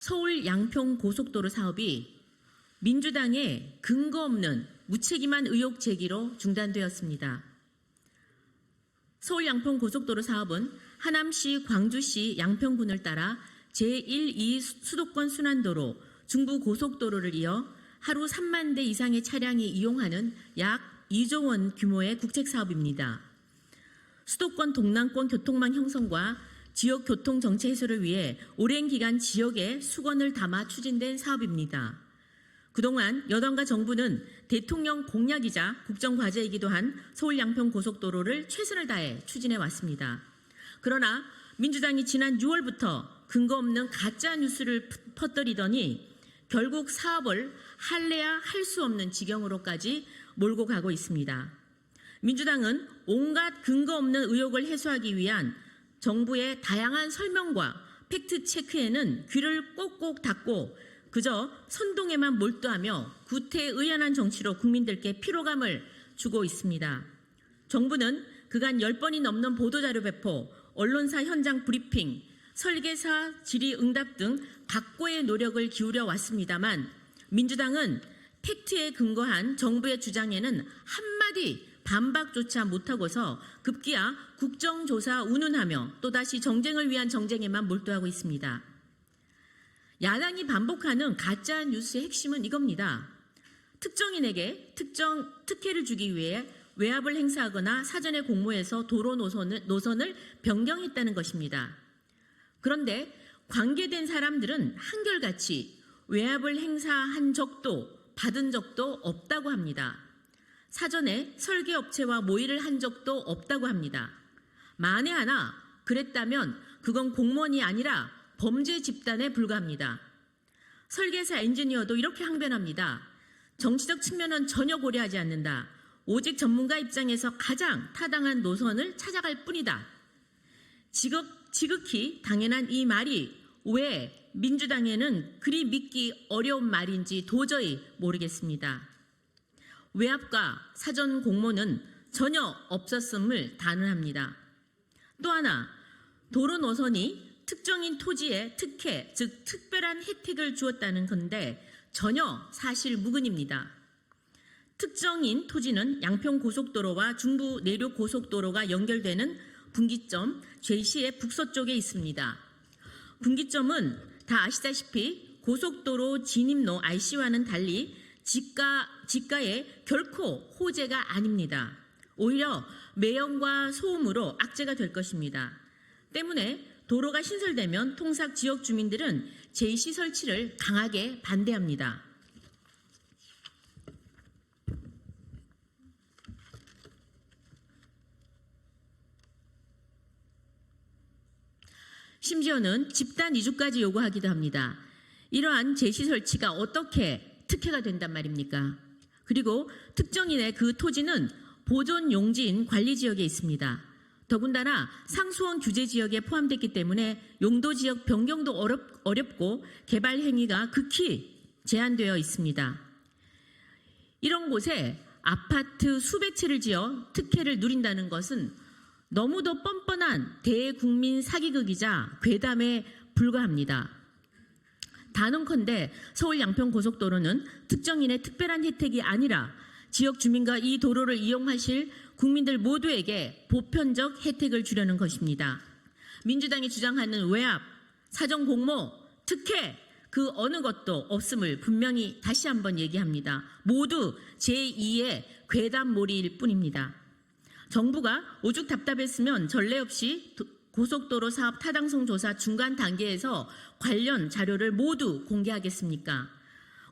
서울 양평 고속도로 사업이 민주당의 근거 없는 무책임한 의혹 제기로 중단되었습니다. 서울 양평 고속도로 사업은 하남시, 광주시 양평군을 따라 제1, 2 수도권 순환도로 중부 고속도로를 이어 하루 3만 대 이상의 차량이 이용하는 약 2조 원 규모의 국책사업입니다. 수도권 동남권 교통망 형성과 지역 교통 정체 해소를 위해 오랜 기간 지역에 수건을 담아 추진된 사업입니다. 그동안 여당과 정부는 대통령 공약이자 국정과제이기도 한 서울 양평 고속도로를 최선을 다해 추진해 왔습니다. 그러나 민주당이 지난 6월부터 근거 없는 가짜 뉴스를 퍼뜨리더니 결국 사업을 할래야 할 수 없는 지경으로까지 몰고 가고 있습니다. 민주당은 온갖 근거 없는 의혹을 해소하기 위한 정부의 다양한 설명과 팩트체크에는 귀를 꼭꼭 닫고 그저 선동에만 몰두하며 구태의연한 정치로 국민들께 피로감을 주고 있습니다. 정부는 그간 10번이 넘는 보도자료 배포, 언론사 현장 브리핑, 설계사 질의응답 등 각고의 노력을 기울여 왔습니다만 민주당은 팩트에 근거한 정부의 주장에는 한마디 반박조차 못하고서 급기야 국정조사 운운하며 또다시 정쟁을 위한 정쟁에만 몰두하고 있습니다. 야당이 반복하는 가짜 뉴스의 핵심은 이겁니다. 특정인에게 특혜를 주기 위해 외압을 행사하거나 사전에 공모해서 도로 노선을 변경했다는 것입니다. 그런데 관계된 사람들은 한결같이 외압을 행사한 적도 받은 적도 없다고 합니다. 사전에 설계업체와 모의를 한 적도 없다고 합니다. 만에 하나 그랬다면 그건 공무원이 아니라 범죄 집단에 불과합니다. 설계사 엔지니어도 이렇게 항변합니다. 정치적 측면은 전혀 고려하지 않는다. 오직 전문가 입장에서 가장 타당한 노선을 찾아갈 뿐이다. 지극히 당연한 이 말이 왜 민주당에는 그리 믿기 어려운 말인지 도저히 모르겠습니다. 외압과 사전 공모는 전혀 없었음을 단언합니다. 또 하나, 도로 노선이 특정인 토지에 특혜, 즉 특별한 혜택을 주었다는 건데 전혀 사실 무근입니다. 특정인 토지는 양평고속도로와 중부 내륙고속도로가 연결되는 분기점 제시의 북서쪽에 있습니다. 분기점은 다 아시다시피 고속도로 진입로 IC와는 달리 지가에 결코 호재가 아닙니다. 오히려 매연과 소음으로 악재가 될 것입니다. 때문에 도로가 신설되면 통삭 지역 주민들은 제시 설치를 강하게 반대합니다. 심지어는 집단 이주까지 요구하기도 합니다. 이러한 제시 설치가 어떻게 특혜가 된단 말입니까? 그리고 특정인의 그 토지는 보존 용지인 관리지역에 있습니다. 더군다나 상수원 규제 지역에 포함됐기 때문에 용도 지역 변경도 어렵고 개발 행위가 극히 제한되어 있습니다. 이런 곳에 아파트 수백 채를 지어 특혜를 누린다는 것은 너무도 뻔뻔한 대국민 사기극이자 괴담에 불과합니다. 단언컨대 서울 양평고속도로는 특정인의 특별한 혜택이 아니라 지역 주민과 이 도로를 이용하실 국민들 모두에게 보편적 혜택을 주려는 것입니다. 민주당이 주장하는 외압, 사전 공모, 특혜 그 어느 것도 없음을 분명히 다시 한번 얘기합니다. 모두 제2의 괴담몰이일 뿐입니다. 정부가 오죽 답답했으면 전례 없이 고속도로 사업 타당성 조사 중간 단계에서 관련 자료를 모두 공개하겠습니까?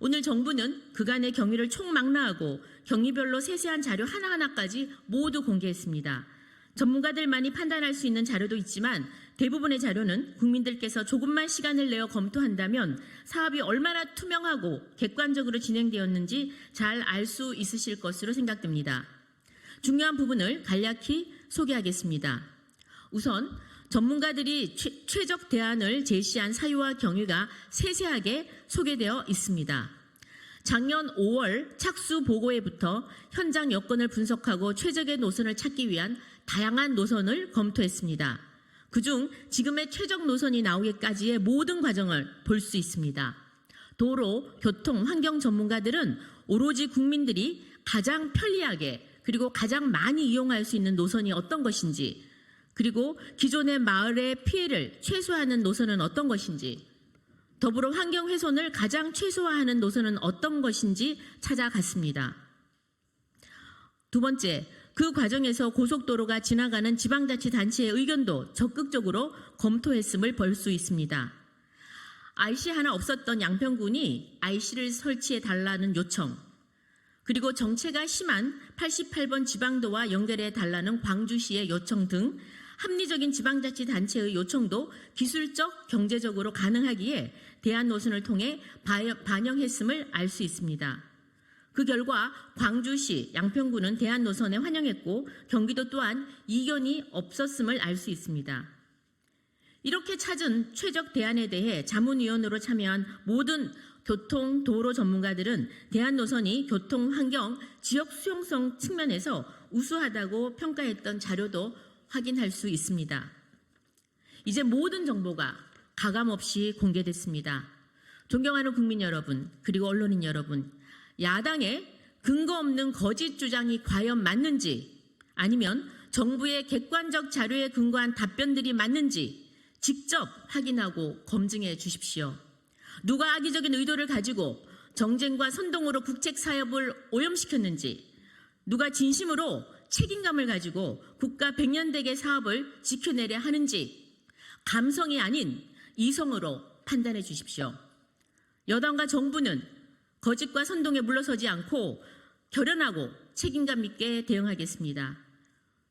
오늘 정부는 그간의 경위를 총망라하고 경위별로 세세한 자료 하나하나까지 모두 공개했습니다. 전문가들만이 판단할 수 있는 자료도 있지만 대부분의 자료는 국민들께서 조금만 시간을 내어 검토한다면 사업이 얼마나 투명하고 객관적으로 진행되었는지 잘 알 수 있으실 것으로 생각됩니다. 중요한 부분을 간략히 소개하겠습니다. 우선 전문가들이 최적 대안을 제시한 사유와 경위가 세세하게 소개되어 있습니다. 작년 5월 착수 보고회부터 현장 여건을 분석하고 최적의 노선을 찾기 위한 다양한 노선을 검토했습니다. 그중 지금의 최적 노선이 나오기까지의 모든 과정을 볼 수 있습니다. 도로, 교통, 환경 전문가들은 오로지 국민들이 가장 편리하게 그리고 가장 많이 이용할 수 있는 노선이 어떤 것인지, 그리고 기존의 마을의 피해를 최소화하는 노선은 어떤 것인지, 더불어 환경 훼손을 가장 최소화하는 노선은 어떤 것인지 찾아갔습니다. 두 번째, 그 과정에서 고속도로가 지나가는 지방자치단체의 의견도 적극적으로 검토했음을 볼 수 있습니다. IC 하나 없었던 양평군이 IC를 설치해 달라는 요청, 그리고 정체가 심한 88번 지방도와 연결해 달라는 광주시의 요청 등 합리적인 지방자치단체의 요청도 기술적, 경제적으로 가능하기에 대안노선을 통해 반영했음을 알 수 있습니다. 그 결과 광주시, 양평군은 대안노선에 환영했고 경기도 또한 이견이 없었음을 알 수 있습니다. 이렇게 찾은 최적 대안에 대해 자문위원으로 참여한 모든 교통, 도로 전문가들은 대안노선이 교통, 환경, 지역 수용성 측면에서 우수하다고 평가했던 자료도 확인할 수 있습니다. 이제 모든 정보가 가감없이 공개됐습니다. 존경하는 국민 여러분, 그리고 언론인 여러분, 야당의 근거 없는 거짓 주장이 과연 맞는지, 아니면 정부의 객관적 자료에 근거한 답변들이 맞는지 직접 확인하고 검증해 주십시오. 누가 악의적인 의도를 가지고 정쟁과 선동으로 국책 사업을 오염시켰는지, 누가 진심으로 책임감을 가지고 국가 백년대계 사업을 지켜내려 하는지 감성이 아닌 이성으로 판단해 주십시오. 여당과 정부는 거짓과 선동에 물러서지 않고 결연하고 책임감 있게 대응하겠습니다.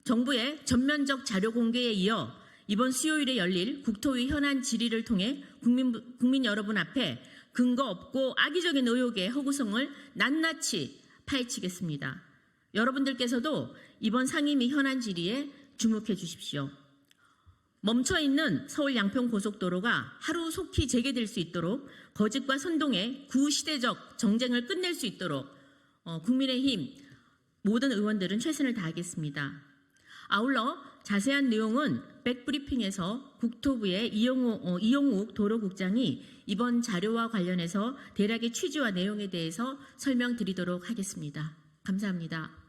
정부의 전면적 자료 공개에 이어 이번 수요일에 열릴 국토위 현안 질의를 통해 국민 여러분 앞에 근거 없고 악의적인 의혹의 허구성을 낱낱이 파헤치겠습니다. 여러분들께서도 이번 상임위 현안 질의에 주목해 주십시오. 멈춰있는 서울 양평 고속도로가 하루속히 재개될 수 있도록 거짓과 선동의 구시대적 정쟁을 끝낼 수 있도록 국민의힘 모든 의원들은 최선을 다하겠습니다. 아울러 자세한 내용은 백브리핑에서 국토부의 이용욱 도로국장이 이번 자료와 관련해서 대략의 취지와 내용에 대해서 설명드리도록 하겠습니다. 감사합니다.